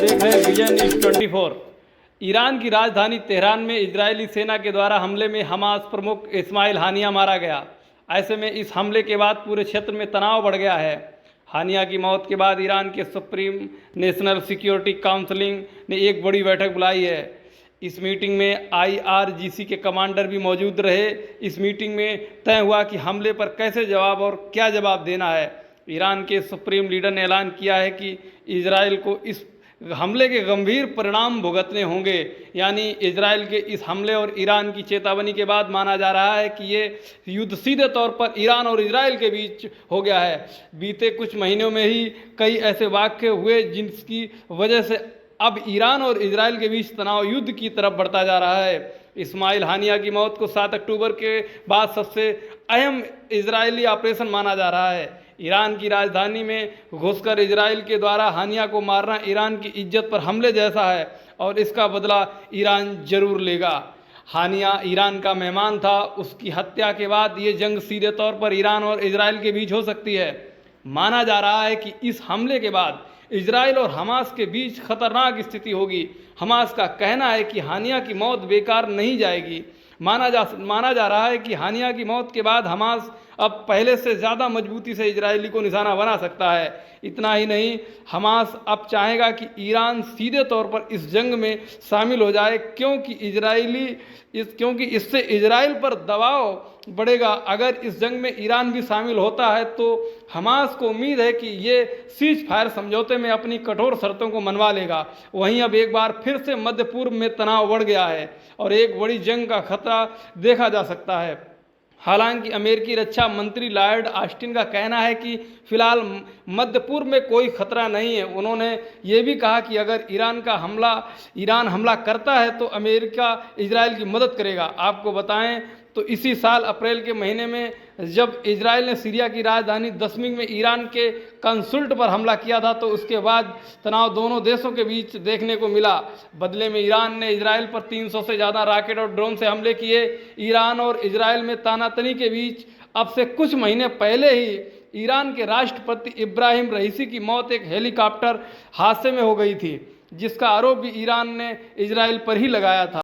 देख रहे हैं विजन न्यूज़ 24। ईरान की राजधानी तेहरान में इजरायली सेना के द्वारा हमले में हमास प्रमुख इस्माइल हानिया मारा गया। ऐसे में इस हमले के बाद पूरे क्षेत्र में तनाव बढ़ गया है। हानिया की मौत के बाद ईरान के सुप्रीम नेशनल सिक्योरिटी काउंसिल ने एक बड़ी बैठक बुलाई है। इस मीटिंग में IRGC के कमांडर भी मौजूद रहे। इस मीटिंग में तय हुआ कि हमले पर कैसे जवाब और क्या जवाब देना है। ईरान के सुप्रीम लीडर ने ऐलान किया है कि इजराइल को इस हमले के गंभीर परिणाम भुगतने होंगे। यानी इजराइल के इस हमले और ईरान की चेतावनी के बाद माना जा रहा है कि ये युद्ध सीधे तौर पर ईरान और इजराइल के बीच हो गया है। बीते कुछ महीनों में ही कई ऐसे वाक़ये हुए जिनकी वजह से अब ईरान और इजराइल के बीच तनाव युद्ध की तरफ बढ़ता जा रहा है। इस्माइल हानिया की मौत को 7 अक्टूबर के बाद सबसे अहम इजरायली ऑपरेशन माना जा रहा है। ईरान की राजधानी में घुसकर इजराइल के द्वारा हानिया को मारना ईरान की इज्जत पर हमले जैसा है और इसका बदला ईरान जरूर लेगा। हानिया ईरान का मेहमान था। उसकी हत्या के बाद ये जंग सीधे तौर पर ईरान और इजराइल के बीच हो सकती है। माना जा रहा है कि इस हमले के बाद इजराइल और हमास के बीच खतरनाक स्थिति होगी। हमास का कहना है कि हानिया की मौत बेकार नहीं जाएगी। माना जा रहा है कि हानिया की मौत के बाद हमास अब पहले से ज़्यादा मजबूती से इजरायली को निशाना बना सकता है। इतना ही नहीं, हमास अब चाहेगा कि ईरान सीधे तौर पर इस जंग में शामिल हो जाए, क्योंकि इससे इजराइल पर दबाव बढ़ेगा। अगर इस जंग में ईरान भी शामिल होता है तो हमास को उम्मीद है कि ये सीज फायर समझौते में अपनी कठोर शर्तों को मनवा लेगा। वहीं अब एक बार फिर से मध्य पूर्व में तनाव बढ़ गया है और एक बड़ी जंग का खतरा देखा जा सकता है। हालांकि अमेरिकी रक्षा मंत्री लॉयड ऑस्टिन का कहना है कि फिलहाल मध्य पूर्व में कोई खतरा नहीं है। उन्होंने ये भी कहा कि अगर ईरान हमला करता है तो अमेरिका इजराइल की मदद करेगा। आपको बताएं तो इसी साल अप्रैल के महीने में जब इजराइल ने सीरिया की राजधानी दमिश्क में ईरान के कंसुलेट पर हमला किया था तो उसके बाद तनाव दोनों देशों के बीच देखने को मिला। बदले में ईरान ने इजराइल पर 300 से ज़्यादा रॉकेट और ड्रोन से हमले किए। ईरान और इजराइल में तानातनी के बीच अब से कुछ महीने पहले ही ईरान के राष्ट्रपति इब्राहिम रईसी की मौत एक हेलीकॉप्टर हादसे में हो गई थी, जिसका आरोप भी ईरान ने इजराइल पर ही लगाया था।